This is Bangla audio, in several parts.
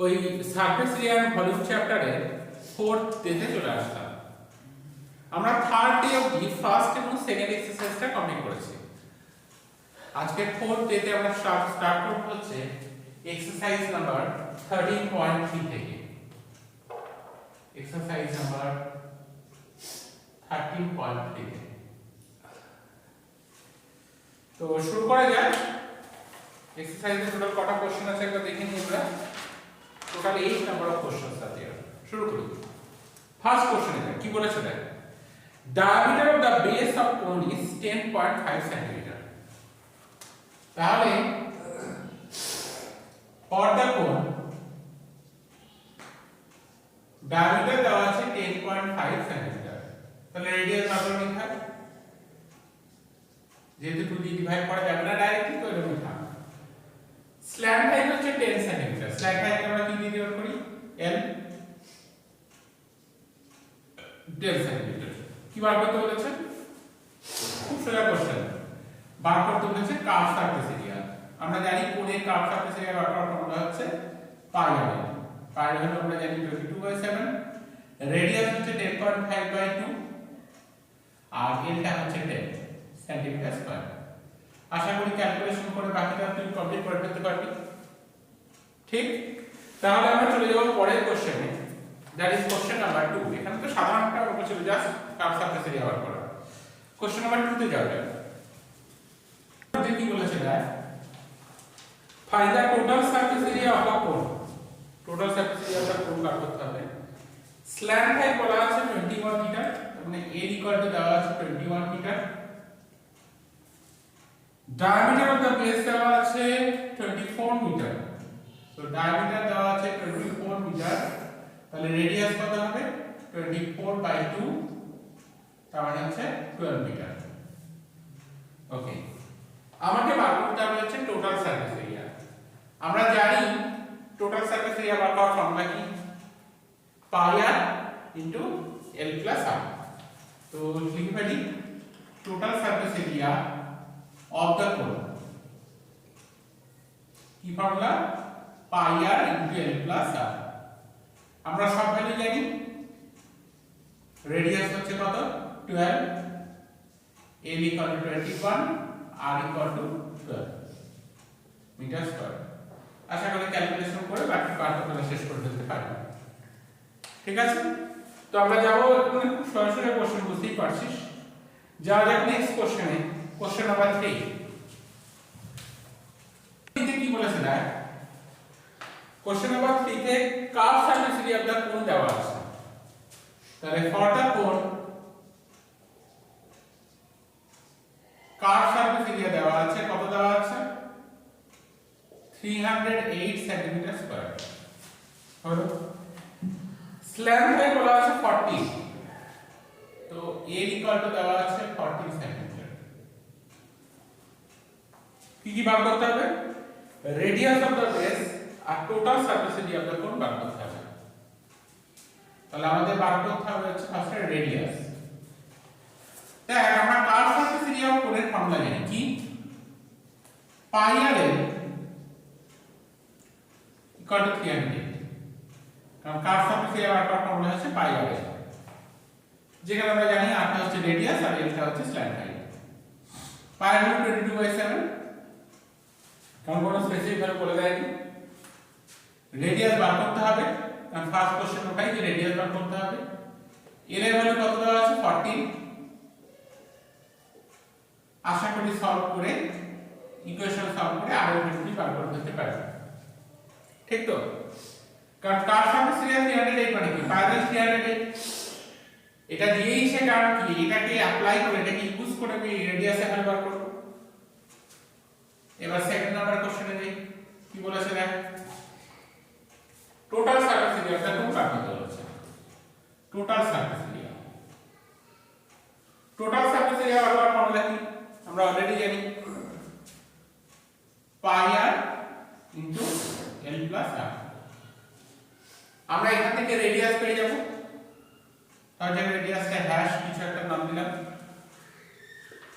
ওই সারফেস এরিয়া এন্ড ভলিউম চ্যাপ্টারে 4th ডেতে চলে আসলাম। আমরা থার্ড ডে অবধি ফার্স্ট এবং সেকেন্ড এক্সারসাইজটা কমপ্লিট করেছি। আজকে 4th ডেতে আমরা স্টার্ট করব হচ্ছে এক্সারসাইজ নাম্বার 13.3 থেকে। এক্সারসাইজ নাম্বার 13.3 থেকে। তো শুরু করা যাক। এক্সারসাইজে টোটাল কটা কোশ্চেন আছে একবার দেখে নিই আমরা। টোটাল 8 নাম্বার অফ কোশ্চেনস আছে। শুরু করি। ফার্স্ট কোশ্চেন এটা কি বলেছে দেখ, diameter of the base of cone is 10.5 cm। তাহলে for the cone diameter দেওয়া আছে 10.5 cm, তাহলে রেডিয়াস কত লিখা, যেহেতু 2 দিয়ে ডিভাইড করা যাবে না ডাইরেক্টলি, তো এরকম লিখা। স্ল্যান্ট হাইট হচ্ছে 10 cm। স্ল্যান্ট হাইট আমরা কি দিয়ে ডিভাইড করি, l 10 cm। কি বার করতে বলেছে, খুব সোজা কোশ্চেন, বার করতে বলেছে কার্ভ সারফেস এরিয়া। আমরা জানি কোণের কার্ভ সারফেস এরিয়া বার করার ফর্মুলা হচ্ছে পাই আর। পাই হলো আমরা জানি 22/7, রেডিয়াস হচ্ছে 10.5/2 আর এলটা হচ্ছে 10 সেন্টিমিটার স্কয়ার। আশা করি ক্যালকুলেশন করে বাকিটা তুই কমপ্লিট করে ফেলতে পারবি। ঠিক, তাহলে আমরা চলে যাব পরের কোশ্চেনে, দ্যাট ইজ কোশ্চেন নাম্বার 2। এখানে তো সাধারণ একটা অঙ্ক ছিল, জাস্ট কার্ভ সারফেস এরিয়া বার করা। কোশ্চেন নাম্বার 2 তে যাওয়া যাক। কি বলেছে দেখ, find the total surface area of a cone. Total surface area of a cone বার করতে হবে। স্ল্যান্ট হাইট বলা আছে 21 মিটার, মানে a ইকুয়াল টু দেওয়া আছে 21 metre. Diameter of the base দেওয়া আছে 24 মিটার। তো ডায়ামিটার দেওয়া আছে 24 মিটার, তাহলে রেডিয়াস কত হবে 24/2, তার মানে হচ্ছে 12 মিটার। ওকে, আমাকে বার করতে হবে হচ্ছে টোটাল সারফেস এরিয়া। আমরা জানি টোটাল সারফেস এরিয়া বার করার ফর্মুলা কি, পাই R into l plus r। তো লিখে ফেলি total surface area of the কোন, কি ফর্মুলা, পাই R into l plus r। আমরা সব ভ্যালু জানি, রেডিয়াস হচ্ছে কত 12, l equal to 21, r equal to 12 metre square. আশা করি ক্যালকুলেশন করে বাকি পার্টটা তোমরা শেষ করে ফেলতে পারবে। ঠিক আছে, তো আমরা যাবো মানে খুব সরাসরি কোশ্চেন, বুঝতেই পারছিস। যাওয়া যাক নেক্সট কোশ্চেনে, কোশ্চেন নাম্বার 3। এতে কি বলেছে না, কোশ্চেন নাম্বার 3 তে curve surface area of the কোন দেওয়া আছে। তাহলে ফর দ্য কোন কার্ভ সারফেস এরিয়া দেওয়া আছে, কত দেওয়া আছে 308 সেন্টিমিটার স্কয়ার। হলো, স্ল্যান্ট হাইট বলা আছে 40, তো a ইকুয়াল টু দেওয়া আছে 40 সেন্টিমিটার। কি কি বার করতে হবে, রেডিয়াস অফ দ্য বেস আর total surface area of the cone বার করতে হবে। তাহলে আমাদের বার করতে হবে হচ্ছে ফার্স্টে রেডিয়াস। দেখ আমরা কার্ভ সারফেস এরিয়া অফ কোণের ফর্মুলা জানি কি, পাই আর l ইকুয়াল টু 300, কারণ কার্ভ সারফেস এরিয়া বার করার ফর্মুলা হচ্ছে পাই আর l, যেখানে আমরা জানি r টা হচ্ছে রেডিয়াস আর l টা হচ্ছে স্ল্যান্ট হাইট। পাই হলো 22/7, কারণ কোনো স্পেসিফিক ভ্যালু বলে দেয়নি। রেডিয়াস বার করতে হবে, কারণ ফার্স্ট কোশ্চেন ওটাই যে রেডিয়াস বার করতে হবে। l এর ভ্যালু কত দেওয়া আছে 14। আশা করি সলভ করে ইকুয়েশন সলভ করে আর এর ভ্যালুটি বার করে দিতে পারবে। ঠিক তো, কারণ কার্ভ সারফেস এরিয়া 308 মানে কি, পাই বাই 308, এটা দিয়েই সে কারণ কি এটাকে অ্যাপ্লাই করে এটাকে ইউজ করে আমি রেডিয়াস এর ভ্যালু বার করব। এবার সেকেন্ড নাম্বার কোশ্চেনে যাই, কি বলেছে দেখ, টোটাল সারফেস এরিয়াটা কোন বার করতে বলেছে। Total surface area, total surface area বার করার ফর্মুলা কি, আমরা অলরেডি জানি pi R into l plus r। আমরা এখান থেকে রেডিয়াস পেয়ে যাব, তার জন্য রেডিয়াসটা হ্যাশ কিছু একটা নাম দিলাম,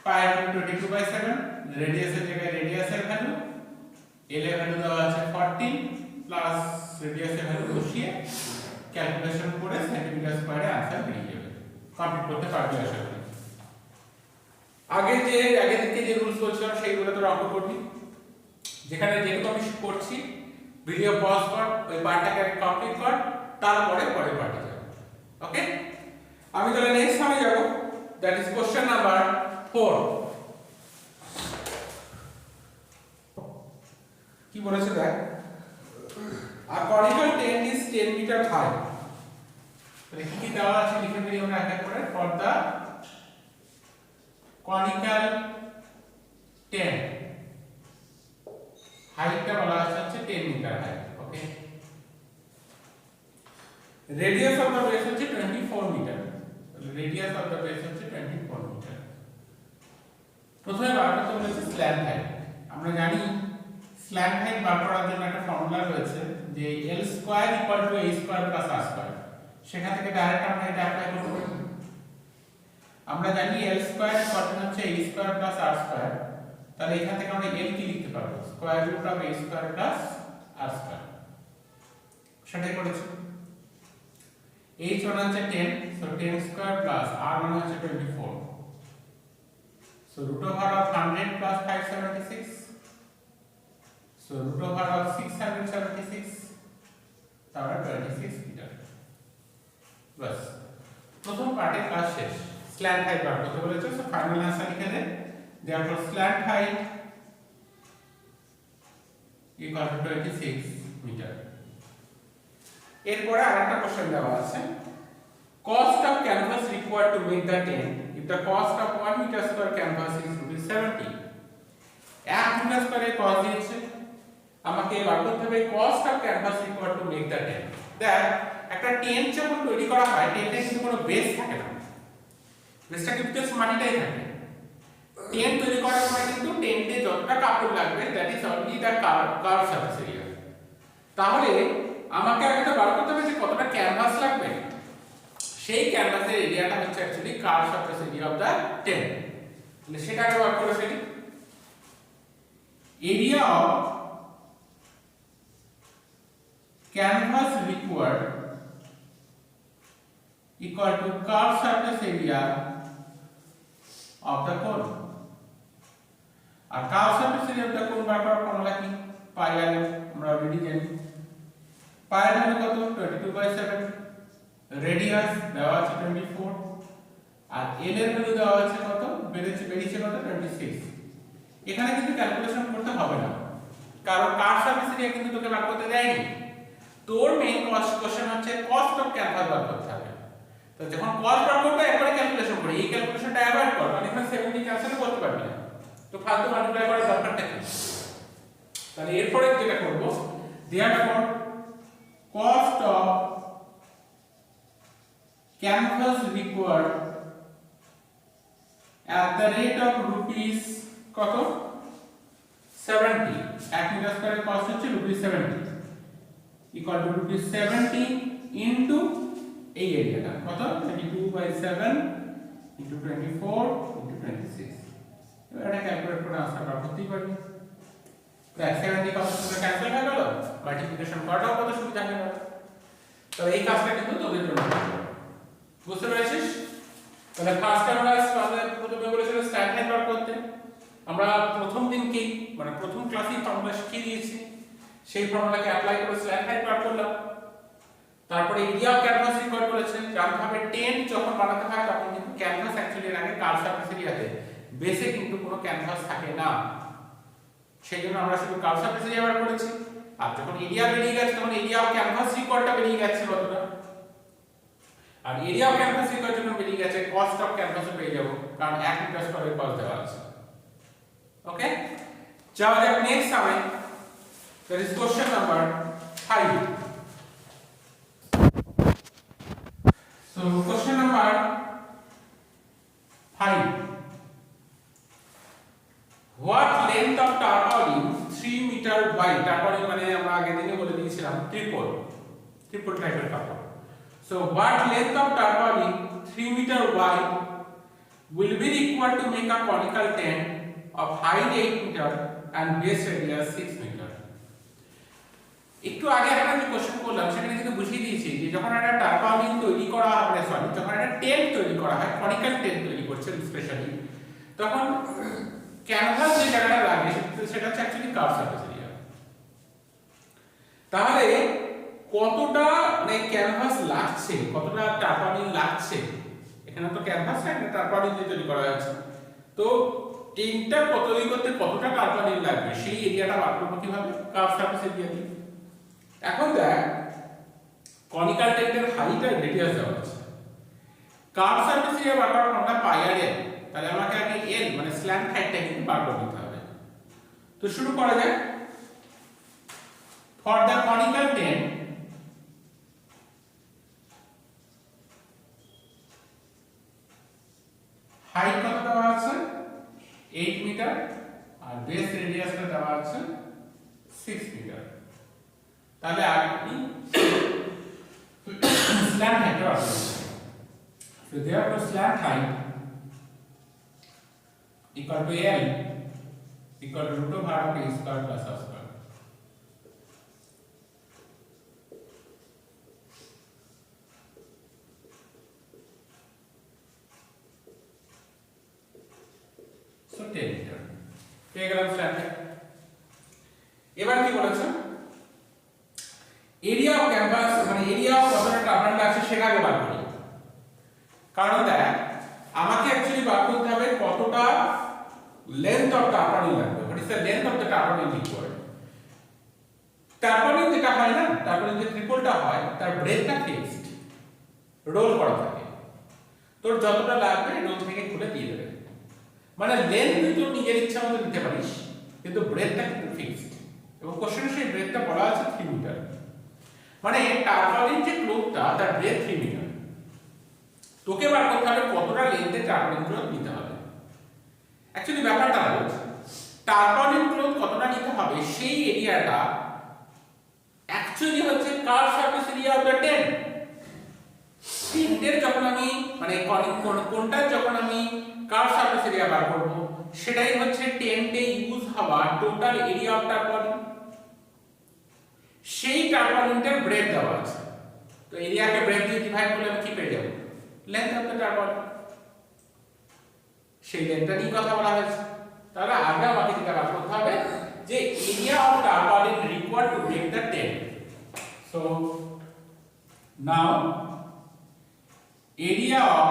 পাই আর 22/7, রেডিয়াসের জায়গায় রেডিয়াসের ভ্যালু, l এর ভ্যালু দেওয়া আছে 14 প্লাস মিটার স্কয়ারে आंसर বেরিয়ে যাবে। কমপ্লিট করতে পারবে আশা করি। আগে থেকে যে রুলস বলছিলাম সেইগুলো তো অঙ্ক করবি। যেখানে যেটুকু আমি করছি ভিডিও পজ কর, ওই পার্টটাকে আগে কমপ্লিট কর, তারপরে পরের পার্টে যাব। ওকে, আমি তাহলে নেক্সট সামনে যাব, দ্যাট ইজ কোশ্চেন নাম্বার 4। কি বলেছে দেখ, a conical tent is 10 meter high। তাহলে কি দেওয়া আছে লিখে ফেলি আমরা এক এক করে। ফর দা conical tent হাইটটা বলা আছে 10 metre height. Okay, radius of the base হচ্ছে 24 মিটার। তাহলে রেডিয়াস অফ দা বেস হচ্ছে 24 মিটার। প্রথমে বার করতে বলেছে স্ল্যান্ট হাইট। আমরা জানি স্ল্যান্ট হাইট বার করার জন্য একটা ফর্মুলা রয়েছে যে L square equal two A square plus R square. সেখান থেকে ডাইরেক্ট আমরা এটা অ্যাপ্লাই করতে পারি। আমরা জানি L স্কয়ার ইকুয়াল টু হচ্ছে A square plus R square. তাহলে এখান থেকে আমরা L কি লিখতে পারবো? Square root of A square plus R square. সেটাই করেছি। H মানে হচ্ছে 10, সো 10 স্কয়ার প্লাস R মানে হচ্ছে 24, সো রুট ওভার অফ 100 প্লাস 576, সো রুট ওভার অফ 676, তাহলে 26 মিটার। বাস, প্রথম পার্টের কাজ শেষ। স্ল্যান্ট হাইট বার করতে বলেছে, সো ফাইনাল आंसर লিখে দে। therefore slant height equal to 26 metre. এরপরে আরেকটা কোশ্চেন দেওয়া আছে, cost of canvas required to make the tent if the cost of 1 meter square canvas is ₹70। 1 metre স্কয়ারে cost দিয়েছে, আমাকে বার করতে হবে cost of canvas required to make the tent। দেখ, একটা টেন্ট যখন তৈরি করা হয়, টেন্টে কিন্তু কোনো বেস থাকে না, বেসটা কিন্তু মাটিটাই থাকে। টেন্ট তৈরি করার সময় কিন্তু টেন্টে যতটা কাপড় লাগবে that is only the curve surface area. তাহলে আমাকে আগে তো বার করতে হবে যে কতটা ক্যানভাস লাগবে। সেই ক্যানভাসের এরিয়াটা হচ্ছে actually curve surface area of the tent. তাহলে সেটাকে বার করে ফেলি। Area of canvas required equal to curve surface area of the cone. আর curve surface area of the cone বার করার ফর্মুলা কি? পাই আর আমরা অলরেডি জানি। পাই এর মানে কত? 22/7। রেডিয়াস দেওয়া আছে 24, আর এল এর ভ্যালু দেওয়া আছে কত? বেরিয়েছে কত? 26। এখানে কিন্তু ক্যালকুলেশন করতে হবে না, কারণ কার্ভ সারফেস এরিয়া কিন্তু তোকে বার করতে দেয়নি। তোর মেইন কোশ্চেন হচ্ছে কস্ট অফ ক্যানভাস বার করতে হবে। তো যখন কস্ট বার করতে একবারে ক্যালকুলেশন করি, এই ক্যালকুলেশনটা অ্যাভয়েড কর, কারণ এখানে 70 ক্যালকুলেশন করতে পারবি না, তো ফালতু মাল্টিপ্লাই করার দরকারটা কি? তাহলে এরপরে যেটা করব, therefore cost of canvas required at the rate of rupees কত? 70। 1 মিটার স্কয়ারের কস্ট হচ্ছে ₹70 equal to ₹70 into এই এরিয়াটা কত? 22/7 into 24 into 26। এবার এটা ক্যালকুলেট করে आंसर বার করতেই পারবি। দেখ 70 কত সুন্দর ক্যান্সেল হয়ে গেল, মাল্টিপ্লিকেশন করাটাও কত সুবিধা হয়ে গেল। তো এই কাজটা কিন্তু তোদের জন্য বুঝতে পেরেছিস? তাহলে ফার্স্ট আমরা প্রথমে বলেছিল স্ট্যান্ড হাইট বার করতে। আমরা প্রথম দিনকেই মানে প্রথম ক্লাসেই ফর্মুলা শিখিয়ে দিয়েছি, সেই ফর্মুলাকে অ্যাপ্লাই করে স্ট্যান্ড হাইট বার করলাম। তারপরে এরিয়া অফ ক্যানভাস রিকোয়ার্ড করেছে, জানতে হবে টেন্ট যখন বানাতে হয় তখন কিন্তু ক্যানভাস অ্যাকচুয়ালি এর আগে কার্ভ সারফেস এরিয়াতে বেসে কিন্তু কোনো ক্যানভাস থাকে না, সেই জন্য আমরা শুধু কার্ভ সারফেস এরিয়া বার করেছি। আর যখন এরিয়া বেরিয়ে গেছে তখন এরিয়া অফ ক্যানভাস রিকোয়ার্ডটা বেরিয়ে গেছে কতটা, আর এরিয়া অফ ক্যানভাস রিকোয়ার্ড যখন বেরিয়ে গেছে কস্ট অফ ক্যানভাসও পেয়ে যাব, কারণ 1 মিটার স্কয়ারের কস্ট দেওয়া আছে। ওকে, যাওয়া যাক নেক্সট সামনে, that is question number 5। So question number 5, what length of tarpaulin 3 meter wide? Tarpaulin মানে আমরা আগের দিনে বলে দিয়েছিলাম ট্রিপল টাইপের tarpaulin। So what length of tarpaulin 3 meter wide will be required to make a conical tent of height 8 meter and base radius 6 meter? একটু আগে আমরা যে কোশ্চেন করলাম সেখানে কিন্তু বুঝিয়ে দিয়েছি যে যখন একটা টারপালিন তৈরি করা হবে, সরি, যখন একটা টেন্ট তৈরি করা হয়, কনিক্যাল টেন্ট তৈরি করছে স্পেশালি, তখন ক্যানভাস যে জায়গাটা লাগে সেটা হচ্ছে অ্যাকচুয়ালি কার্ভ সারফেস এরিয়া। তাহলে কতটা মানে ক্যানভাস লাগছে, কতটা টারপালিন লাগছে, এখানে তো ক্যানভাস না, এটা টারপালিন দিয়ে তৈরি করা হয়েছে, তো টেন্টটা তৈরি করতে কতটা টারপালিন লাগবে সেই এরিয়াটা বার করবো কিভাবে, কার্ভ সারফেস এরিয়া দিয়ে। এখন দেখ কনিক্যাল টেন্টের হাইট আর রেডিয়াস দেওয়া আছে, কার্ভ সারফেস এরিয়া বার করার ফর্মুলা পাই আর এল, তাহলে আমাকে আগে এল মানে স্ল্যান্ট হাইটটা কিন্তু বার করে নিতে হবে। তো শুরু করা যাক। For the conical tent height কত দেওয়া আছে 8 মিটার আর বেস রেডিয়াসটা দেওয়া আছে 6 মিটার। তাহলে আপনি slant height টা বার করতে হবে। So therefore slant height equal to L equal to root of r of a square plus r square. So 10 meter পেয়ে গেলাম slant height। এবার কি বলেছে, এরিয়া অফ ক্যানভাস মানে এরিয়া অফ কতটা টারপালিন আছে সেটা আগে বার করি। কারণ দেখ আমাকে অ্যাকচুয়ালি বার করতে হবে কতটা লেন্থ অফ টারপালিন লাগবে, what is the length of the tarpaulin required. Tarpaulin যেটা হয় না, টারপালিন যে ত্রিপলটা হয় তার ব্রেডটা ফিক্সড, রোল করা থাকে, তোর যতটা লাগবে রোল থেকে খুলে দিয়ে দেবে, মানে লেন্থ তুই নিজের ইচ্ছা মতো নিতে পারিস কিন্তু ব্রেডটা কিন্তু ফিক্সড, এবং কোশ্চেনে সেই ব্রেডটা বলা আছে 3 মিটার, মানে টারপালিন যে ক্লোথটা তার ব্রেড 3 মিটার। তোকে বার করতে হবে কতটা লেন্থে টারপালিন ক্লোথ নিতে হবে। অ্যাকচুয়ালি ব্যাপারটা হলো টারপালিন ক্লোথ কতটা নিতে হবে সেই এরিয়াটা অ্যাকচুয়ালি হচ্ছে curve surface area of the tent. টেন্টের যখন আমি মানে কোনটা যখন আমি কার্ভ সারফেস এরিয়া বার করব সেটাই হচ্ছে টেন্টে ইউজ হওয়া টোটাল এরিয়া অফ টারপালিন। সেই টারপালিনটার ব্রেড দেওয়া আছে, তো এরিয়াকে ব্রেড দিয়ে ডিভাইড করলে আমি কি পেয়ে যাব, লেন্থ অফ দ্য টারপালিন। সেই লেন্থটা নিয়ে কথা বলা হয়েছে। তাহলে আগে আমাকে যেটা বার করতে হবে যে area of tarpaulin required to make the tent. So now area of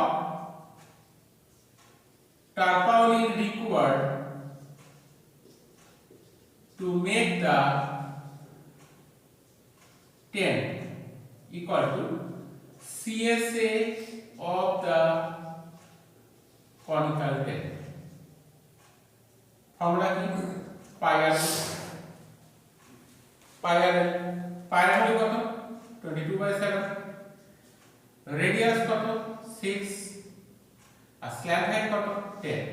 tarpaulin required to make the tent equal to CSA of the conical tent. formula কি pi r হলো কত 22/7, রেডিয়াস কত 6 আর স্ল্যাব হাইট কত 10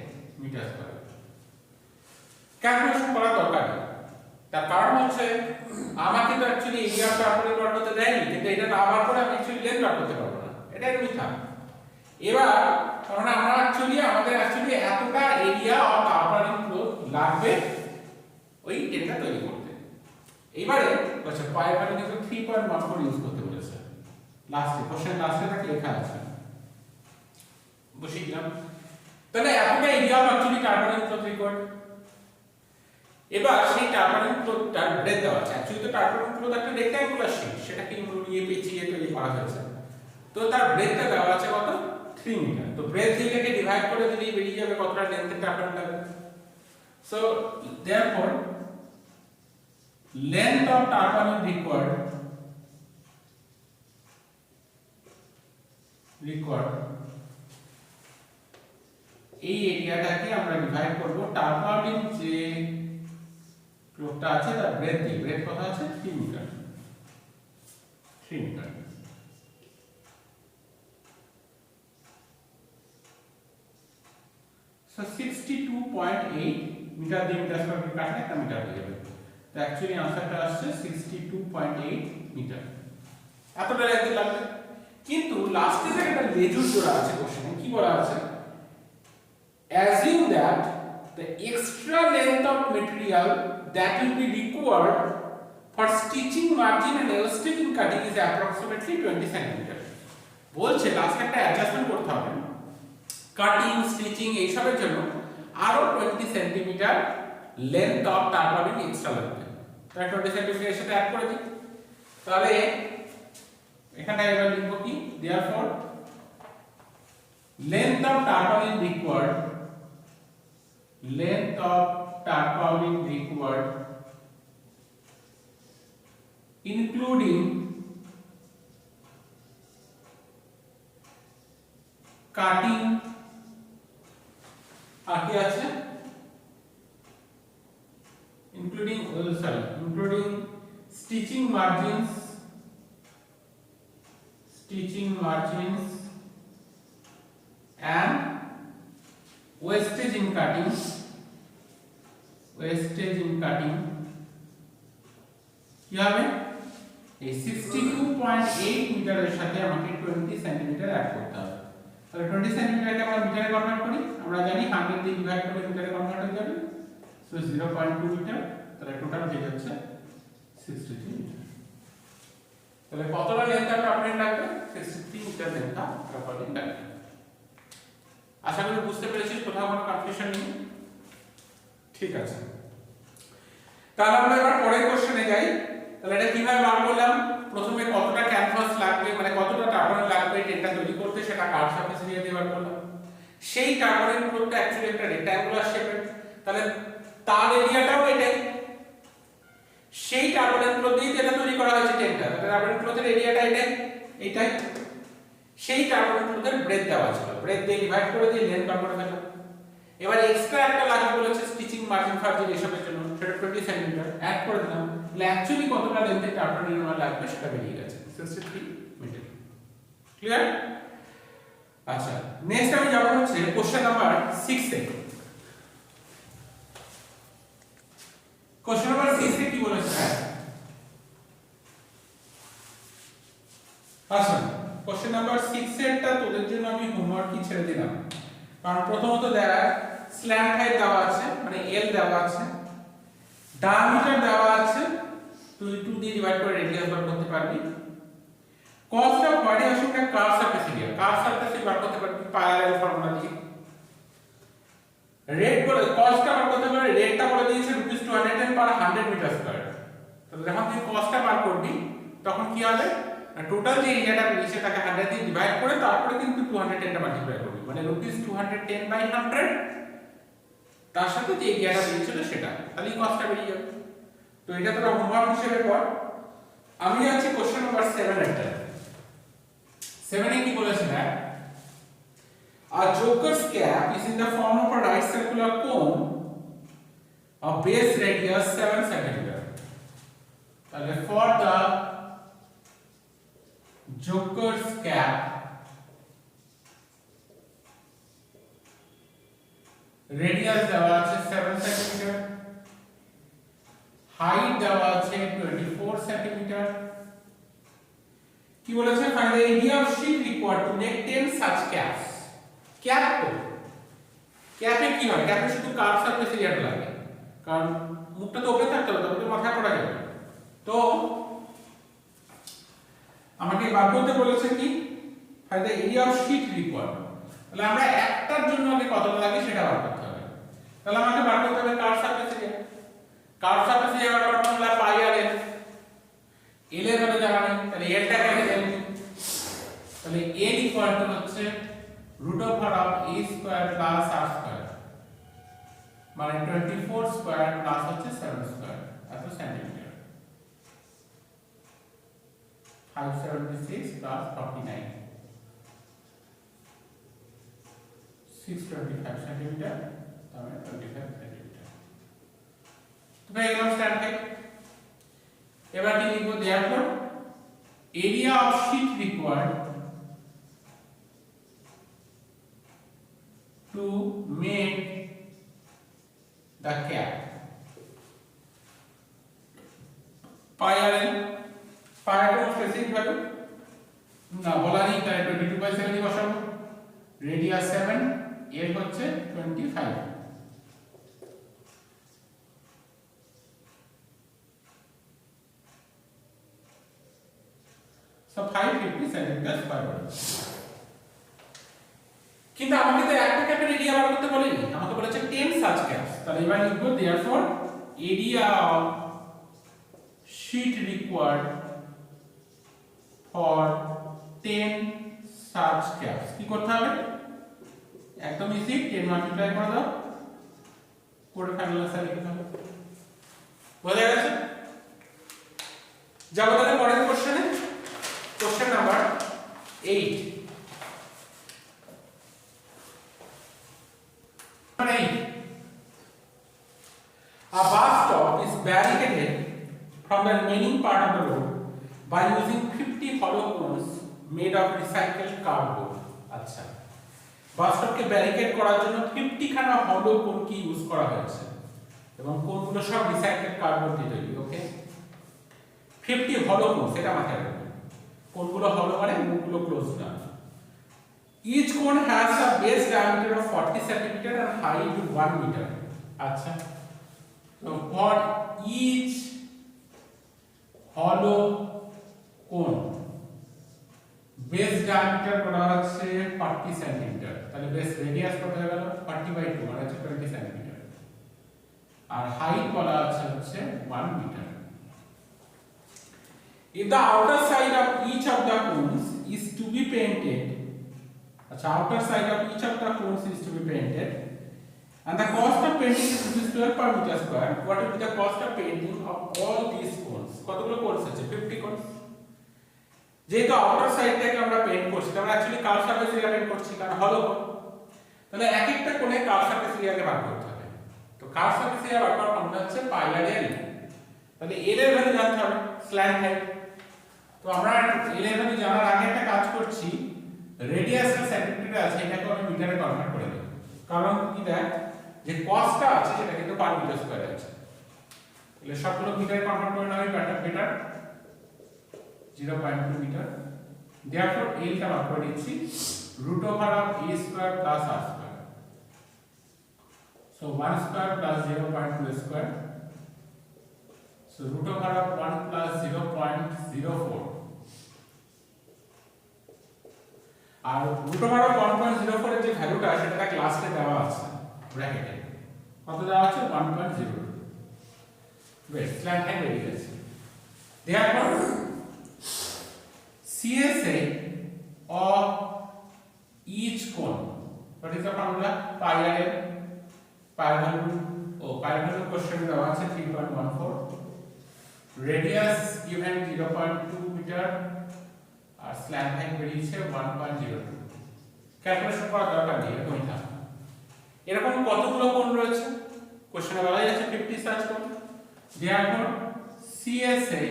মিটার স্কয়ার। ক্যালকুলেশন করা দরকার নেই, তার কারণ হচ্ছে আমাকে তো অ্যাকচুয়ালি এরিয়া অফ টারপালিন বার করতে দেয়নি, কিন্তু এটা না বার করে আমি অ্যাকচুয়ালি লেন্থ বার করতে পারবো না, এটা এমনি থাক। এবার কারণ আমরা আমাদের অ্যাকচুয়ালি এতটা এরিয়া অফ টারপালিন ক্লোথ লাগবে ওই টেন্টটা তৈরি করতে। এইবারে আচ্ছা পাই ভ্যালু কিন্তু 3.14 ইউজ করতে বলেছে লাস্টে, কোশ্চেন লাস্টে তাকে লেখা আছে, বসিয়ে দিলাম। তাহলে এতটা area of actually tarpaulin cloth required. এবার সেই টারপালিন ক্লোথটার ব্রেথ দেওয়া আছে, অ্যাকচুয়ালি তো টারপালিন ক্লোথ একটা রেক্ট্যাঙ্গুলার শিট, সেটাকে মুড়িয়ে পেঁচিয়ে তৈরি করা হয়েছে, তো তার ব্রেথটা দেওয়া আছে কত 3 মিটার। তো ব্রেথ দিয়েটাকে ডিভাইড করে দিলেই বেরিয়ে যাবে কতটা লেন্থের টারপালিন লাগবে। So therefore length of tarpaulin required এই এরিয়াটাকে আমরা ডিভাইড করব টারপালিন যে ক্লোথটা আছে তার ব্রেথ দিয়ে। ব্রেথ কত আছে 3 মিটার, 3 মিটার। সো 62.8 মিটার দিয়ে মিটার স্কয়ার কাটলে একটা মিটার হয়ে যাবে। তো অ্যাকচুয়ালি आंसरটা আসছে 62.8 মিটার। এতটা লেন্থ লাগবে, কিন্তু লাস্টে যে একটা লেজুর জোড়া আছে কোশ্চেনে কি বলা আছে, assume that the extra length of material that will be required for stitching margin and wastage in cutting is approximately 20 cm বলছে লাস্ট একটা অ্যাডজাস্টমেন্ট করতে হবে কাটিং স্টিচিং এই সবের জন্য আরো 20 cm লেন্থ অফ টার্পালিন এক্সট্রা লাগবে তাই 20 cm এর সাথে অ্যাড করে দিই তাহলে এখানে এবার লিখব কি therefore length of tarpaulin required including cutting আগে আছে including stitching margins and wastage in cutting কি হবে এই 62.8 মিটারের সাথে আমাকে 20 সেন্টিমিটার অ্যাড করতে হবে তাহলে 20 সেন্টিমিটারকে আমরা মিটারে কনভার্ট করি আমরা জানি 100 দিয়ে ডিভাইড করলে মিটারে কনভার্ট হয়ে যাবে সো 0.2 মিটার তাহলে টোটাল ঠিক হচ্ছে 63 মিটার তাহলে কতটা লেন্থ টার্পালিন লাগবে 63 মিটার লেন্থ টার্পালিন লাগবে আশা করি বুঝতে পেরেছিস কোথাও কোনো কনফিউশন নেই ঠিক আছে তাহলে আমরা এবার পরের কোশ্চেনে যাই তাহলে এটা কিভাবে বার করলাম প্রথমে কতটা ক্যানভাস লাগবে মানে কতটা টার্পালিন লাগবে টেনটা তৈরি করতে সেটা কার সারফেস এরিয়া দিয়ে বার করলাম সেই টার্পালিন গুলোটা অ্যাকচুয়ালি একটা রেক্ট্যাঙ্গুলার শেপের তাহলে তার এরিয়াটাও এটাই সেই টার্পালিন গুলো দিয়ে যেটা তৈরি করা হয়েছে টেনটা তাহলে টার্পালিন গুলোর এরিয়াটা এটাই সেই টার্পালিন গুলোর ব্রেথ দেওয়া ছিল ব্রেথ দিয়ে ডিভাইড করে দিয়ে লেন্থ বার করে ফেললাম এবার এক্সট্রা একটা লাগবে বলেছে স্টিচিং মার্জিন ফার্জিন এসবের জন্য সেটা 20 সেন্টিমিটার অ্যাড করে দিলাম তাহলে অ্যাকচুয়ালি কতটা লেন্থের টার্পালিন আমার লাগবে সেটা বেরিয়ে গেছে 63 মিটার ক্লিয়ার আচ্ছা নেক্সট আমি যাব হচ্ছে কোশ্চেন নাম্বার 6 এ কোশ্চেন নাম্বার 6 এ কি বলেছে আচ্ছা কোশ্চেন নাম্বার 6 এরটা তোদের জন্য আমি হোমওয়ার্ক কি ছেড়ে দিলাম কারণ প্রথমত দেখ স্ল্যান্ট হাইট দেওয়া আছে মানে এল দেওয়া আছে ডায়ামিটার দেওয়া আছে তুই 2 দিয়ে ডিভাইড করে রেডিয়াস বার করতে পারবি কস্ট অফ ভেরিয়েশনটা কার্ভ সারফেস এরিয়া বার করতে পারবি প্যারালাল ফর্মুলা দিয়ে রেট বলে কস্টটা বার করতে পারবি রেটটা বলে দিয়েছে ₹210 পার 100 মিটার স্কয়ার তাহলে যখন তুই কস্টটা বার করবি তখন কি হবে টোটাল যে এরিয়াটা বেরিয়েছে তাকে 100 দিয়ে ডিভাইড করে তারপরে কিন্তু 210 টা মাল্টিপ্লাই করবি মানে ₹210/100 তার সাথে যে এরিয়াটা বেরিয়েছিল সেটা তাহলে কস্টটা বেরিয়ে যাবে তো এটা তোরা হোমওয়ার্ক হিসেবে কর আমি যাচ্ছি কোশ্চেন নাম্বার 7 একটা 7 এ কি বলেছে না a joker's cap is in the form of a right circular cone of base radius 7 cm তাহলে for the joker's cap radius দেওয়া আছে 7 cm height দেওয়া আছে 24 cm কি বলেছে find the area of sheet required to make 10 such caps cap তো ক্যাপে কি হয় ক্যাপে শুধু কার্ভ সারফেস এরিয়াটা লাগে কারণ মুখটা তো ওপরে থাকতে হবে তবে মাথায় পড়া যাবে তো আমাকে বার করতে বলেছে কি find the area of sheet required তাহলে আমরা একটার জন্য আগে কতটা লাগে সেটা বার করতে হবে তাহলে আমাকে বার করতে হবে কার্ভ সারফেস এরিয়া বার করতে হলে পাই আর এল এল এর মানে জানা নেই তাহলে এলটা কেটে দেব তাহলে এল ইকুয়াল টু হচ্ছে root over of a square plus r square মানে 24 স্কয়ার প্লাস হচ্ছে 7 স্কয়ার এত সেন্টিমিটার 576 plus 49 625 সেন্টিমিটার তাহলে 25 সেন্টিমিটার তো পেয়ে গেলাম স্ট্যান্ড হাইট এবার কি লিখব therefore area of sheet required to make the cap pi r n pi কোন স্পেসিফিক ভ্যালু না বলা নেই তাই 22/7 দিয়ে বসাবো রেডিয়াস 7 এর হচ্ছে 25 25 সো 550 সেন্টিমিটার স্কয়ার বলে। কিন্তু আমাকে তো একটা ক্যাপের এরিয়া বার করতে বলেনি, আমাকে বলেছে 10 সাচ ক্যাপস। তাহলে এবার লিখব therefore area of sheet required for 10 such caps কি করতে হবে? একদম ইজি, 10 মাল্টিপ্লাই করে দাও, করে ফাইনাল আনসার লিখতে হবে। বোঝা গেছে? যাবো তাহলে পরের কোশ্চেনে, question number 8। A bus stop is barricaded from the remaining part of the road by using 50 hollow cones made of recycled cardboard. আচ্ছা, বাস স্টপকে ব্যারিকেড করার জন্য 50 খানা হলো কোন কি ইউজ করা হয়েছে এবং কোনগুলো সব রিসাইকেলড কার্ডবোর্ড দিয়ে তৈরি। ওকে, 50 হলো কোন সেটা মাথায় রাখবেন। কোনগুলো হলো মানে মুখগুলো ক্লোজ না। Each cone has a base diameter of 40 cm and height 1 meter. আচ্ছা, so for each hollow cone base diameter করা হচ্ছে 40 cm, তাহলে base radius কত হয়ে গেল 40/2 মানে হচ্ছে 20 cm, আর height বলা আছে হচ্ছে 1 meter. If the outer side of each of the cones is to be painted, the outer side of each of the cones is to be painted, and the cost of painting is ₹12 per meter square, what will be the cost of painting of all these cones? কতগুলো cones আছে? 50 cones. যেহেতু আউটার সাইডটাকে আমরা পেইন্ট করছি, আমরা actually curve surface area paint করছি কারণ হলো কোন, তাহলে এক একটা কোণে কার্ভ সারফেস এরিয়াকে ভাগ করতে হবে। তো কার্ভ সারফেস এরিয়া ভাগ করার ফর্মুলা হচ্ছে পাই আর এল। তাহলে এল এর ভ্যালু জানতে হবে, স্ল্যান্ট হাইট। তো আমরা এল এর ভ্যালু জানার আগে একটা কাজ করছি, রেডিয়াসটা সেন্টিমিটারে আছে এটাকে আমি মিটারে কনভার্ট করে দেব, কারণ কি দেখ যে কস্টটা আছে সেটা কিন্তু পার মিটার স্কয়ারে আছে। তাহলে সবগুলো মিটারে কনভার্ট করে নেওয়াই বেটার, 0.2 meter. Therefore L টা বার করে দিচ্ছি √a square plus r square. So 1 square plus 0.2 square. So √1 plus 0.04. আর √1.04 এর যে ভ্যালুটা সেটা ক্লাসে দেওয়া আছে ব্র্যাকেটে, কত দেওয়া আছে 1.02. বেশ, স্ল্যান্ট হাইট বেরিয়ে গেছে। Therefore CSA of each cone, what is the formula? Pi r l, pi value question দেওয়া আছে 3.14, radius given 0.2 meter আর slant height বেরিয়েছে 1.02। ক্যালকুলেশন করার দরকার নেই, এরকমই থাকবে। এরকম কতগুলো কোণ রয়েছে কোশ্চেনে বলা যাচ্ছে 50 সাচ কোণ। therefore CSA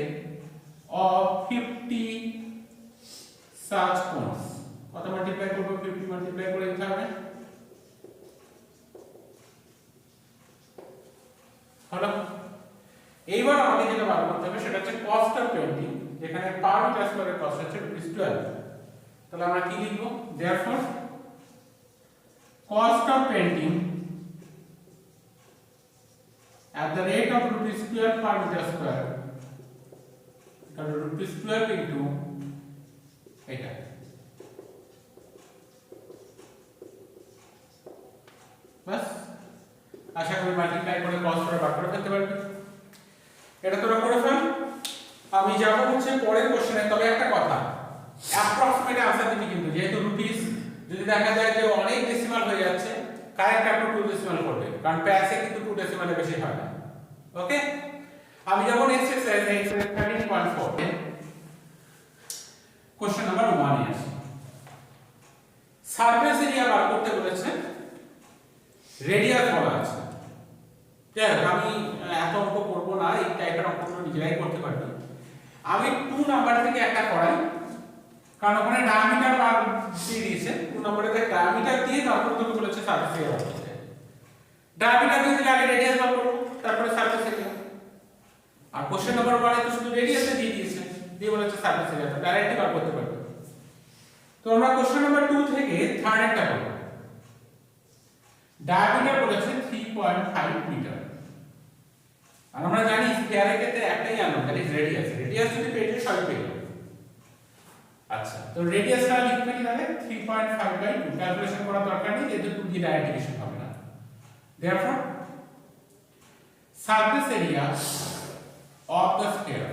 of 50 such cones, কত মাল্টিপ্লাই করব? 50 মাল্টিপ্লাই করে দিতে হবে। হলো, এইবার আমাদের যেটা বার করতে হবে সেটা হচ্ছে কস্ট অফ পেইন্টিং, যেখানে পার মিটার স্কয়ারের কস্ট হচ্ছে ₹12। তাহলে আমরা কি লিখব? therefore cost of painting at the rate of ₹12 per meter square, তাহলে ₹12 into এটা। বাস, আশা করি মাল্টিপ্লাই করে কস্ট করে বার করে ফেলতে পারবে। এটা তোরা করে ফেল। আমি যাব হচ্ছে পরের কোশ্চেনে। তবে একটা কথা, অ্যাপ্রক্সিমেট আনসার দিবি কিন্তু, যেহেতু রুপিস যদি দেখা যায় যে অনেক ডেসিমাল হয়ে যাচ্ছে, কারেক্ট আপনি 2 ডেসিমাল করবে, কারণ প্যাসে কিন্তু 2 ডেসিমালে বেশি হয় না। ওকে, আমি যাব নেক্সট এক্সারসাইজ 13.4 এ কোশ্চেন নাম্বার 1 এ আসি। সারফেস এরিয়া বার করতে বলেছে, রেডিয়াস বলা আছে। যাই হোক, আমি এত অঙ্ক করবো না, এই টাইপের অঙ্কগুলো নিজেরাই করতে পারবে। আমি 2 নাম্বার থেকে একটা করাই, কারণ ওখানে ডায়ামিটার বার দিয়ে দিয়েছে। 2 নম্বরে দেখ ডায়ামিটার দিয়ে তারপর তোকে বলেছে সারফেস এরিয়া বার করতে। ডায়ামিটার দিয়ে দিলে আগে রেডিয়াস বার করব, তারপরে সারফেস এরিয়া। আর কোশ্চেন নাম্বার 1 এ তো শুধু রেডিয়াসে দিয়ে দিয়েছে, দিয়ে বলেছে সারফেস এরিয়া, তো ডাইরেক্টলি বার করতে পারবে। তো আমরা কোশ্চেন নাম্বার 2 থেকে থার্ড একটা করব। ডায়ামিটার বলেছে 3.5 মিটার, আর আমরা জানি স্ফিয়ারের ক্ষেত্রে একটাই unknown, that is radius. Radius যদি পেয়ে যাই সবই পেয়ে যাবে। আচ্ছা, তো রেডিয়াসটা লিখবে কিভাবে? 3.5/2 ক্যালকুলেশন করার দরকার নেই, যেহেতু 2 দিয়ে ডাইরেক্ট ডিভিশন হবে না। therefore surface area of the sphere,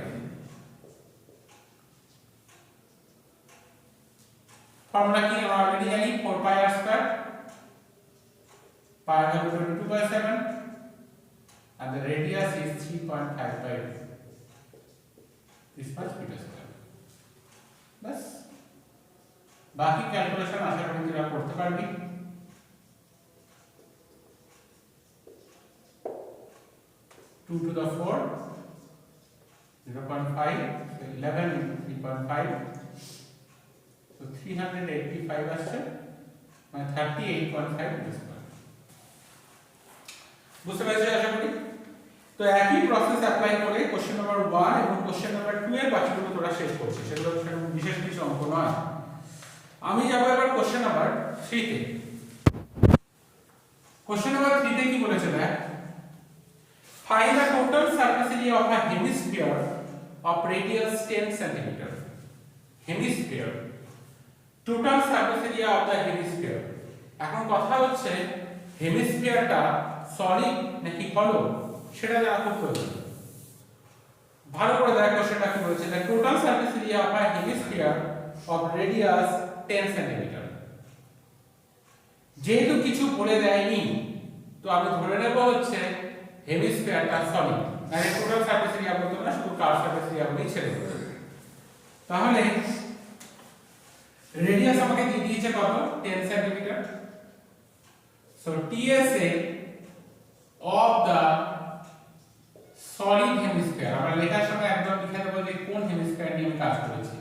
formula কি আমরা অলরেডি জানি, 4πr², pi value 22/7 and the radius is 3.5/2, this much meter square. बस बाकी ক্যালকুলেশন আশা করি তোমরা করতে পারবে। 2 to the 4 0.5, so 11 into 3.5, so 385 আসছে, মানে 38.5 মিটার স্কয়ার। বুঝতে পেরেছো আশা করি? তো একই প্রসেস অ্যাপ্লাই করে কোশ্চেন নাম্বার 1 এবং কোশ্চেন নাম্বার 2 এর বাকিগুলো তোরা শেষ করছিস, সেগুলো বিশেষ কিছু অঙ্ক নয়। আমি যাব এবার কোশ্চেন নাম্বার 3 তে। কোশ্চেন নাম্বার 3 তে কি বলেছে দেখ, find the total surface area of a hemisphere of radius 10 cm. Hemisphere, total surface area of the hemisphere. এখন কথা হচ্ছে হেমিস্ফিয়ারটা সলিড নাকি হলো সেটা জানা খুব প্রয়োজন। ভালো করে দেখো সেটা কি বলেছে, the total surface area of a hemisphere of radius 10 cm. যেহেতু কিছু বলে দেয়নি, তো আমি ধরে নেব হচ্ছে হেমিস্ফিয়ারটা সলিড, মানে টোটাল সারফেস এরিয়া বলতে না, শুধু কার্ভ সারফেস এরিয়া বলেই ছেড়ে দেব। তাহলে রেডিয়াস আমাকে দিয়ে দিয়েছে কত, 10 centimetre. So TSA of the solid hemisphere, আমরা লেখার সময় একদম লিখে দেব যে কোন হেমিস্ফিয়ার নিয়ে আমি কাজ করেছি।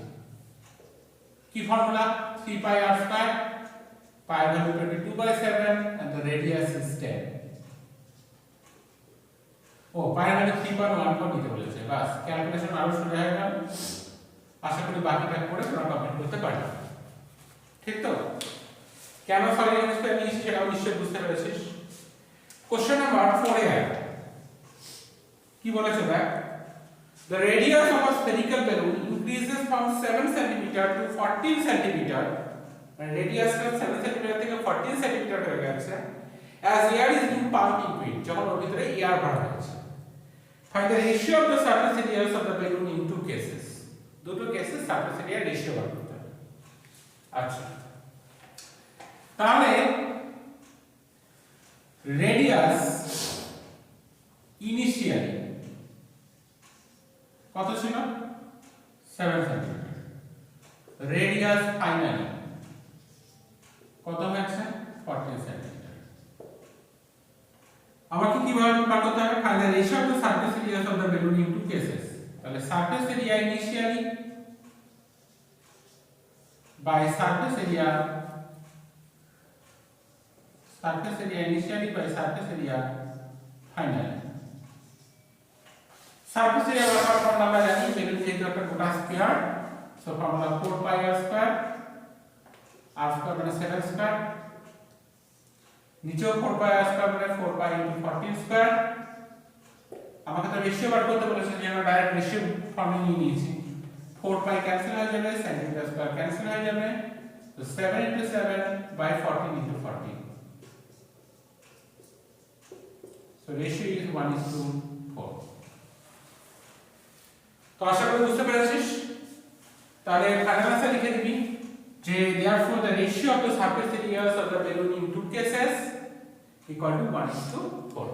কি formula, 3πr², pi value 22/7 and the radius is 10. ও পাই ভ্যালু 3.14 নিতে বলেছে, বাস ক্যালকুলেশন আরো সোজা হয়ে গেল। আশা করি বাকিটা করে তোমরা কমপ্লিট করতে পারবে, ঠিক তো? কেন সলিড হেমিস্ফিয়ার নিয়েছি সেটাও নিশ্চয়ই বুঝতে পেরেছিস। কোশ্চেন নাম্বার 4 এ কি বলেছে দেখ, the radius of a spherical balloon increases from 7 cm to 14 cm, মানে রেডিয়াসটা 7 cm থেকে 14 cm হয়ে গেছে, as air is being pumped into it, যখন ওর ভিতরে এয়ার ভরা হচ্ছে। Find the ratio of the surface areas of the balloon in two cases. দুটো কেসে সারফেস এরিয়া রেশিও বার করতে হবে। আচ্ছা, তাহলে রেডিয়াস ইনিশিয়ালি কত ছিল, 7 সেন্টিমিটার। রেডিয়াস ফাইনালি কত হয়েছে, 14 সেন্টিমিটার। আমাকে কিভাবে বার করতে হবে, find the ratio of the surface areas of the balloon in two cases. তাহলে surface area initially by surface area initially by surface area finally. Surface area ব্যবহার করলে আমরা জানি বেলুন যেহেতু একটা গোটা sphere, so formula 4πr², r² মানে 7², নিচেও 4πr² মানে 4π * 14²। আমাকে তো রেশিও বার করতে বলেছে, যে আমরা ডাইরেক্ট রেশিও ফর্মে নিয়ে নিয়েছি। 4π ক্যান্সেল হয়ে যাবে, সেন্টিমিটার স্কয়ার ক্যান্সেল হয়ে যাবে, তো 7 * 7 / 14 * 14, so ratio is 1:4. তো আশা করি বুঝতে পেরেছিস। তাহলে ফাইনাল আনসার লিখে দিবি যে therefore the ratio of the surface areas of the balloon in two cases equal to 1:4.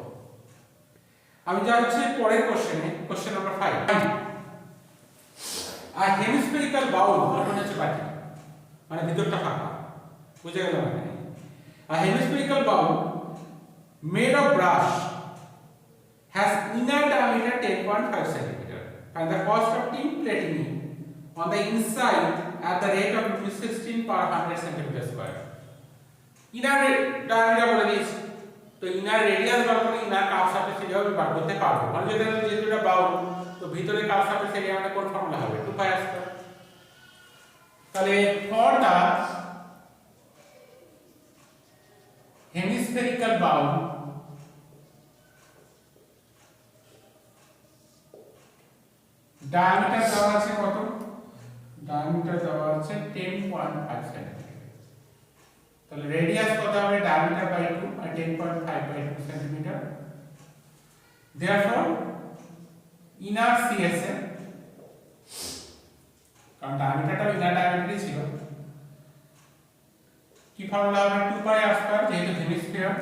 আমি যাচ্ছি পরের কোশ্চেনে, question number 5। a hemispherical bowl, মানে হচ্ছে বাটি, মানে ভিতরটা ফাঁকা, বুঝে গেল মানে? a hemispherical bowl made of brass has inner diameter 10.5 cm. Find the cost of plating it on the inside at the rate of 16 per 100 cm². inner diameter বলে দিয়েছি, তো ইনার রেডিয়াস বার করে ইনার কার্ভ সারফেস এরিয়া বার করতে পারবো। মানে যেহেতু এটা বাউল, তো ভিতরে কার্ভ সারফেস এরিয়া মানে কোন ফর্মুলা হবে, 2πr²। তাহলে ফর দা হেমিস্ফেরিক্যাল বাউল ডায়ামিটার দেওয়া আছে কত, ডায়ামিটার দেওয়া হচ্ছে 10.5 সেন্টিমিটার। তাহলে রেডিয়াস কত হবে, ডায়ামিটার বাই 2 আর 10.5 by 2 centimetre. therefore inner CSM, কারণ ডায়ামিটারটা ইনার ডায়ামিটারই ছিল, কি ফর্মুলা হবে 2 পাই r স্কয়ার, যেহেতু হেমিস্ফিয়ার।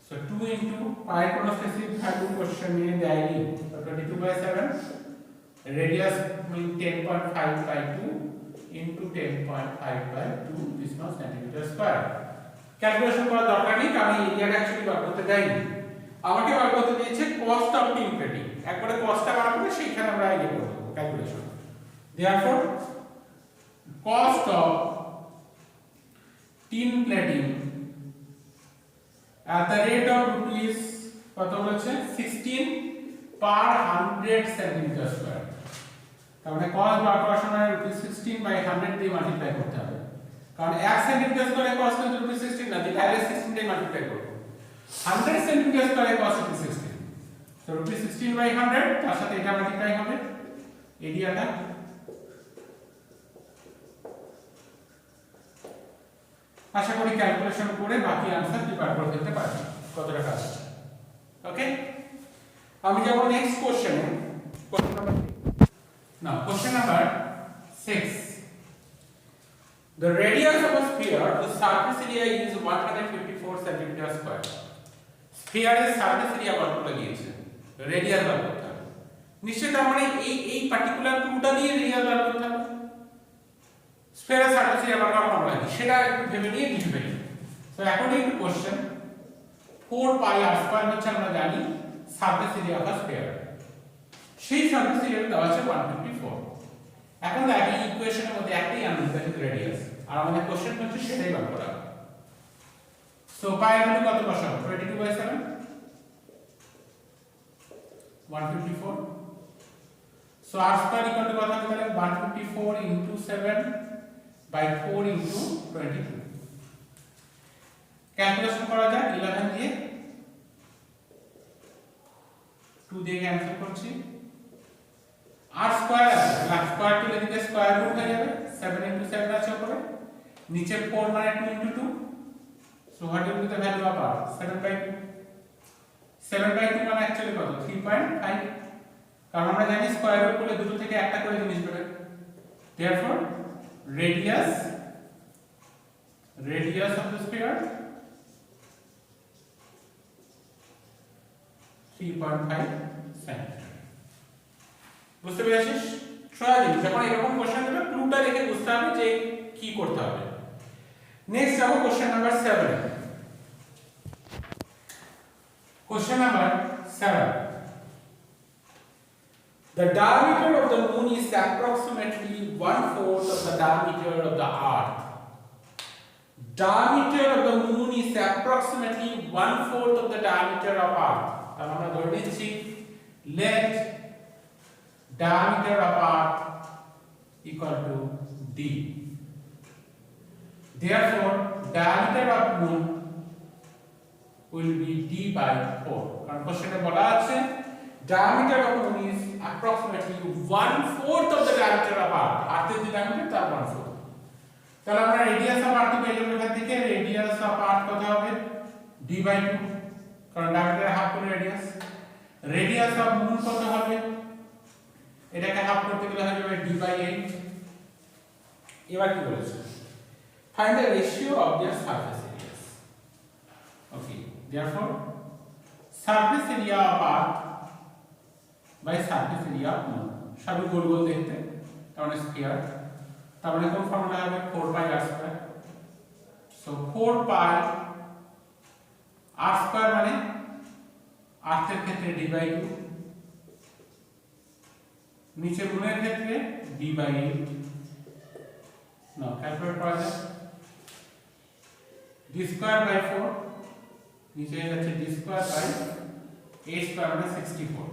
সো 2 ইনটু পাই কোন স্পেসিফিক ভ্যালু কোশ্চেন নিয়ে দেয়নি, 22/7 radius will 10.5 by 2 into 10.5 by 2 this much centimeter square. Calculation করার দরকার নেই, কারণ এই এরিয়াটা অ্যাকচুয়ালি বার করতে দেয়নি, আমাকে বার করতে দিয়েছে কস্ট অফ টিন প্লেটিং। একবারে কস্টটা বার করে সেইখানে আমরা ইয়ে করব calculation. therefore cost of tin plating at the rate of rupees কত বলেছে 16 per 100 centimeter square। তার মানে কস্ট বার করার সময় রুপিস 16 বাই 100 দিয়ে মাল্টিপ্লাই করতে হবে, কারণ 1 সেন্টিমিটার স্কয়ারে কস্ট কিন্তু রুপিস 16 না, দিয়ে ডাইরেক্ট 16 দিয়ে মাল্টিপ্লাই করব। 100 সেন্টিমিটার স্কয়ারে cost rupees 16, so rupees 16 by 100 তার সাথে এটা মাল্টিপ্লাই হবে এরিয়াটা। আশা করি ক্যালকুলেশন করে বাকি आंसर কি বার করে ফেলতে পারবে কতটা কাজ। ওকে, আমি যাব নেক্সট কোশ্চেনে। Question number now question number 6, the radius of a sphere whose surface area is 154 centimeter square। sphere এর সারফেস এরিয়া কত লাগিয়েছে, রেডিয়াস বার করতে হবে। নিশ্চয়ই তার মানে এই পার্টিকুলার টুলটা দিয়ে রেডিয়াস বার করতে হবে। sphere এর সারফেস এরিয়া বার করার ফর্মুলা কি সেটা একটু ভেবে নিয়ে লিখবে। So according to question 4 pi r square হচ্ছে আমরা জানি সারফেস এরিয়া অফ স্ফিয়ার, সেই সারফেস এরিয়া দেওয়া আছে 154। এখন দেখি ইকুয়েশনের মধ্যে একটাই আনসার রেডিয়াস, আর আমাদের কোশ্চেন হচ্ছে সেটাই বার করা। সো পাই এর ভ্যালু কত বসাবো, 22/7 154। So r square equal two কত হবে তাহলে 154 ইনটু 7 বাই 4 ইনটু 22। ক্যালকুলেশন করা যাক 11 দিয়ে 2 দিয়ে ক্যান্সেল করছি। r স্কয়ার আছে, r স্কয়ার তুলে দিলে স্কয়ার রুট হয়ে যাবে, 7 ইনটু 7 আছে উপরে, নিচে 4 মানে 2 into 2, so what will be the value of r, 7/2। 7/2 মানে অ্যাকচুয়ালি কত, 3.5, কারণ আমরা জানি স্কয়ার রুট করলে দুটো থেকে একটা করে জিনিস বের হয়। therefore radius of the sphere 3.5 centimetre. বুঝতে পেরেছিস? ট্রায়াল যখন এরকম কোশ্চেন দেবে ক্লুটা দেখে বুঝতে হবে যে কি করতে হবে। নেক্সট যাব question number 7। Question number 7, the diameter of the moon is approximately 1/4 of the diameter of the earth। diameter of the moon is approximately 1/4 of the diameter of earth। তাহলে আমরা ধরে নিচ্ছি let diameter of earth equal to d। therefore diameter of moon will be d by 4, কারণ কোশ্চেনে বলা আছে diameter of moon is approximately 1/4 of the diameter of earth। আর্থের যে diameter তার 1/4। তাহলে আমরা রেডিয়াস অফ আর্থ পেয়ে যাবো এখান থেকে, রেডিয়াস অফ আর্থ কত হবে d by 2, কারণ ডায়ামিটার হাফ করে রেডিয়াস। রেডিয়াস অফ মুন কত হবে, এটাকে হাফ করতে গেলে হয়ে যাবে d by 8। এবার কি বলেছে, find the ratio of their surface areas. Okay, therefore surface area of earth by surface area of moon, সবই গোল গোল দেখতে, তার মানে স্ফিয়ার, তার মানে কোন ফর্মুলা হবে 4 পাই r স্কয়ার। সো 4 পাই r স্কয়ার মানে আর্থের ক্ষেত্রে d by 2, নিচে মুনের ক্ষেত্রে d by 8। নাও ক্যালকুলেট করা যায়, d স্কয়ার বাই 4, নিচে যাচ্ছে d square by a square মানে 64,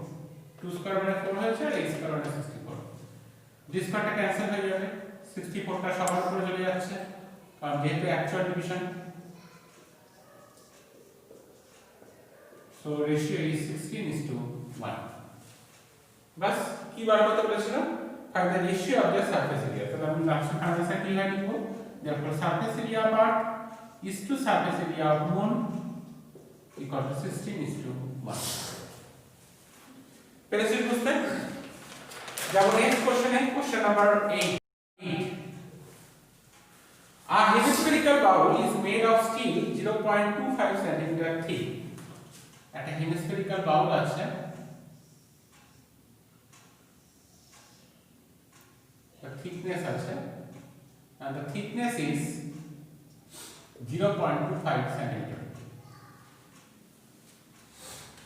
2 স্কয়ার মানে 4 হয়েছে আর a স্কয়ার মানে 64। d স্কয়ারটা ক্যান্সেল হয়ে যাবে, 64টা সবার উপরে চলে যাচ্ছে, কারণ যেহেতু actual division. So ratio is 16:1। বাস কি বার করতে বলেছিলাম, find the ratio of the surface area. তাহলে আমি লাস্ট ফাংশনটা কি হয় লিখব, therefore surface area part is to surface area of moon equal to 16:1. পেরেছি বুঝতে? যাব নেক্সট কোশ্চেনে, question number 8. A hemispherical bowl is made of steel 0.25 cm thick. একটা hemispherical bowl আছে, the thickness আছে, and the thickness is 0.25 cm.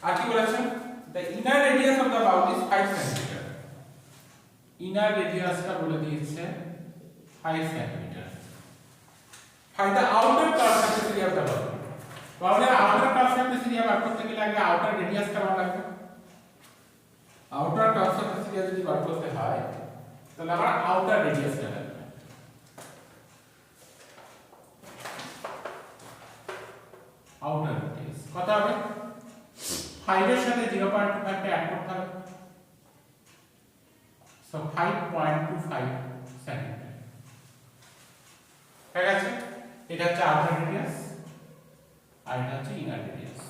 আর কি বলেছে, the inner radius of the bowl is 5 cm. inner radius টা বলে দিয়েছে 5 cm. find the outer curved surface area of the bowl. তাহলে outer curved surface area বার করতে গেলে আগে outer radius টা বার লাগবে। outer curved surface area যদি বার করতে হয় তাহলে আমরা outer radius টা লাগবে। outer radius কত হবে, 5 এর সাথে 0.25 টা অ্যাড করতে হবে, so 5.25 cm হয়ে গেছে। এটা হচ্ছে আউটার রেডিয়াস আর এটা হচ্ছে ইনার রেডিয়াস।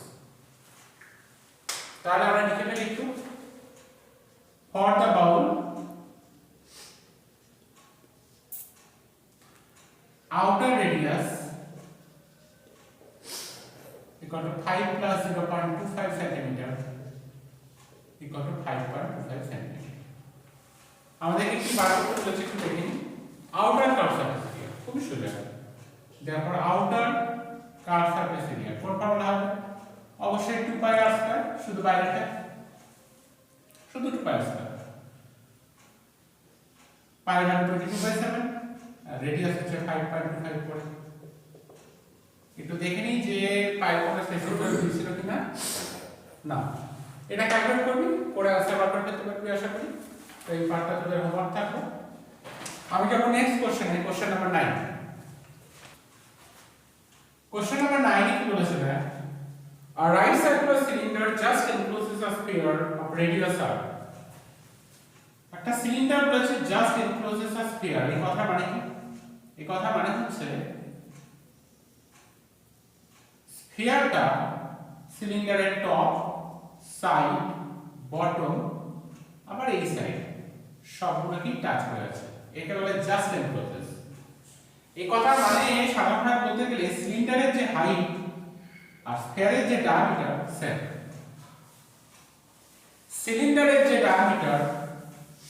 তাহলে আমরা লিখে ফেলি একটু, for the Baul outer radius equal to 5 plus 0.25 cm equal to 5.25 cm. আমাদেরকে কি বার করতে বলেছে একটু দেখে নিই। outer curved surface area খুব সোজা, therefore outer curved surface area কোন ফর্মুলা হবে, অবশ্যই 2 pi r স্কয়ার, শুধু বাইরেটা শুধু 2 pi r স্কয়ার, পাই মানে 22/7 আর রেডিয়াস হচ্ছে 5.25 করে। একটু দেখে নিই যে পাই কোন স্পেসিফিক দিছিল কিনা, না এটা ক্যালকুলেট করবি করে আনসার বার করতে পারবি আশা করি। তো এই পার্টটা তোদের হোমওয়ার্ক থাকলো। আমি যাব নেক্সট কোশ্চেনে, কোশ্চেন নাম্বার 9। কোশ্চেন নাম্বার 9 কি বলেছে না, a right circular cylinder just encloses a sphere of radius r. একটা সিলিন্ডার বলেছে just encloses a sphere, এই কথা মানে কি, এই কথা মানে হচ্ছে স্ফিয়ারটা সিলিন্ডারের টপ, সাইড, বটম আবার এই সাইড সবগুলোকে টাচ করে আছে, একে বলে জাস্ট এনক্লোজেস। এই কথা মানে সাধারণভাবে বলতে গেলে সিলিন্ডারের যে হাইট আর স্ফিয়ারের যে ডায়ামিটার সেম। সিলিন্ডারের যে ডায়ামিটার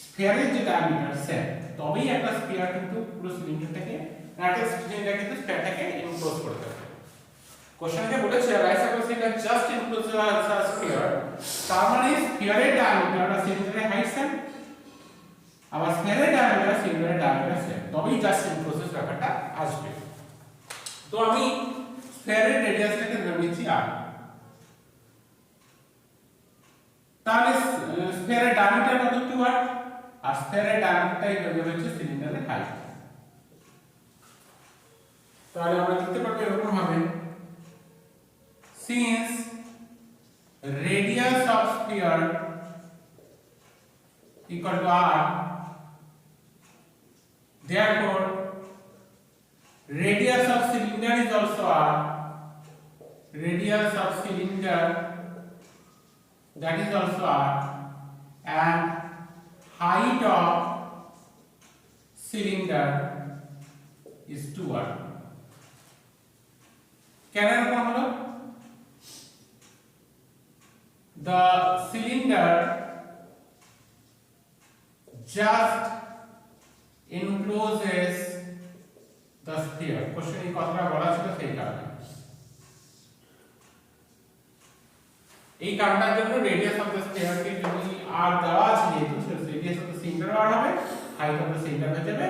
স্ফিয়ারের যে ডায়ামিটার সেম, তবেই একটা স্ফিয়ার কিন্তু পুরো সিলিন্ডারটাকে একটা সিলিন্ডার কিন্তু স্ফিয়ারটাকে এনক্লোজ করে দেবে। কোশ্চেনকে বলেছে রাইট সার্কেল সিলিন্ডার জাস্ট এনক্লোজেস আ স্ফিয়ার, তার মানে স্ফিয়ারের ডায়ামিটার আর সিলিন্ডারের হাইট সেম, আবার স্ফিয়ারের ডায়ামিটার সিলিন্ডারের ডায়ামিটার সেম, তবেই জাস্ট এনক্লোজেস ব্যাপারটা আসবে। তো আমি স্ফিয়ারের রেডিয়াসটাকে ধরে নিচ্ছি r, তাহলে স্ফিয়ারের ডায়ামিটার কত 2r আর স্ফিয়ারের ডায়ামিটারটাই হচ্ছে সিলিন্ডারের হাইট। তাহলে আমরা লিখতে পারবো এরকম হবে, since radius of sphere equal to r, therefore radius of cylinder is also r, radius of cylinder that is also r, and height of cylinder is 2r. কেন এরকম হলো, the cylinder just encloses the sphere। Question এই কথাটা বলা ছিল সেই কারণে, এই কারণটার জন্য রেডিয়াস অফ দ্য স্ফিয়ার কে যদি r দেওয়া আছে যেহেতু radius of the cylinder r হবে, হাইট অফ দ্য সিলিন্ডার হয়ে যাবে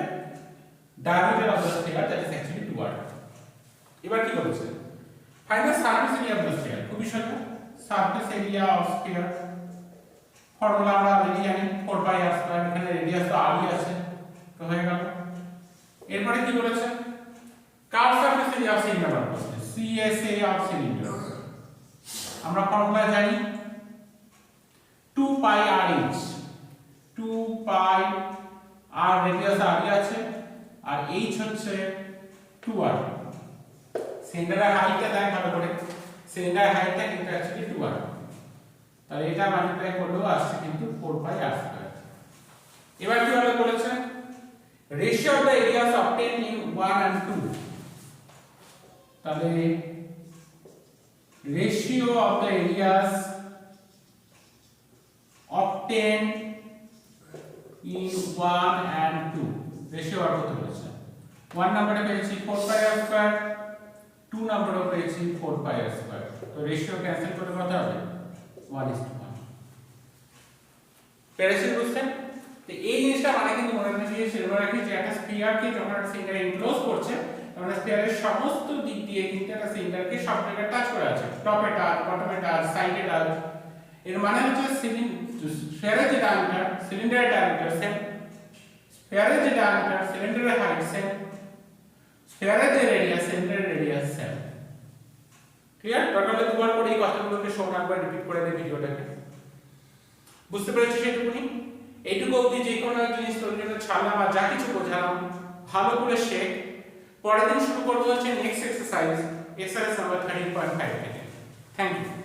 diameter of the sphere that is actually 2r। এবার কি বলছে, find the surface area of the sphere. খুবই সোজা, surface area of sphere formula আমরা অলরেডি জানি 4 পাই r স্কয়ার, এখানে রেডিয়াস তো r ই আছে, তো হয়ে গেল। এরপরে কি বলেছে, curve surface area of cylinder বার করতে, CSA অফ সিলিন্ডার আমরা ফর্মুলা জানি 2 pi r H, 2 pi R radius R আছে আর এইচ হচ্ছে 2r। সিলিন্ডারের হাইটটা দেখ ভালো করে, সিলিন্ডারের হাইটটা কিন্তু অ্যাকচুয়ালি 2r, তাহলে এটা মাল্টিপ্লাই করলেও আসছে কিন্তু 4πr²। এবার কি ভাবে বলেছে ratio of the areas obtained in 1 and 2, তাহলে ratio of the areas obtained in 1 and 2 ratio আর কত বলেছে 1 নম্বরে পেয়েছি 4πr², 2 নম্বরে পেয়েছি 4πr², তো রেশিও ক্যান্সেল করে কত হবে 1:1। পেরেছেন বুঝতে? তো এই জিনিসটা মানে কিন্তু মনে রাখতে সেরকম রাখি যে একটা স্ফিয়ারকে যখন একটা সিলিন্ডার এনক্লোজ করছে তখন স্ফিয়ারের সমস্ত দিক দিয়ে কিন্তু একটা সিলিন্ডারকে সব জায়গায় টাচ করে আছে, টপে টাচ, বটমে টাচ, সাইডে টাচ। এর মানে হচ্ছে স্ফিয়ারের যে ডায়ামিটার সিলিন্ডারের ডায়ামিটার সেম, স্ফিয়ারের যে ডায়ামিটার সিলিন্ডারের হাইট সেম, স্ফিয়ারের যে রেডিয়াস সিলিন্ডারের রেডিয়াস সেম। ক্লিয়ার? দরকার হলে দুবার করে এই কথাগুলোকে শোনা একবার রিপিট করে দিই ভিডিওটাকে। বুঝতে পেরেছিস এইটুকুনি? এইটুকু অবধি যে কোনো এক জিনিস তোর জন্য ছাড়লাম আর যা কিছু বোঝালাম ভালো করে শেখ। পরের দিন শুরু করবো হচ্ছে নেক্সট এক্সারসাইজ নাম্বার 13.5 থেকে। Thank you.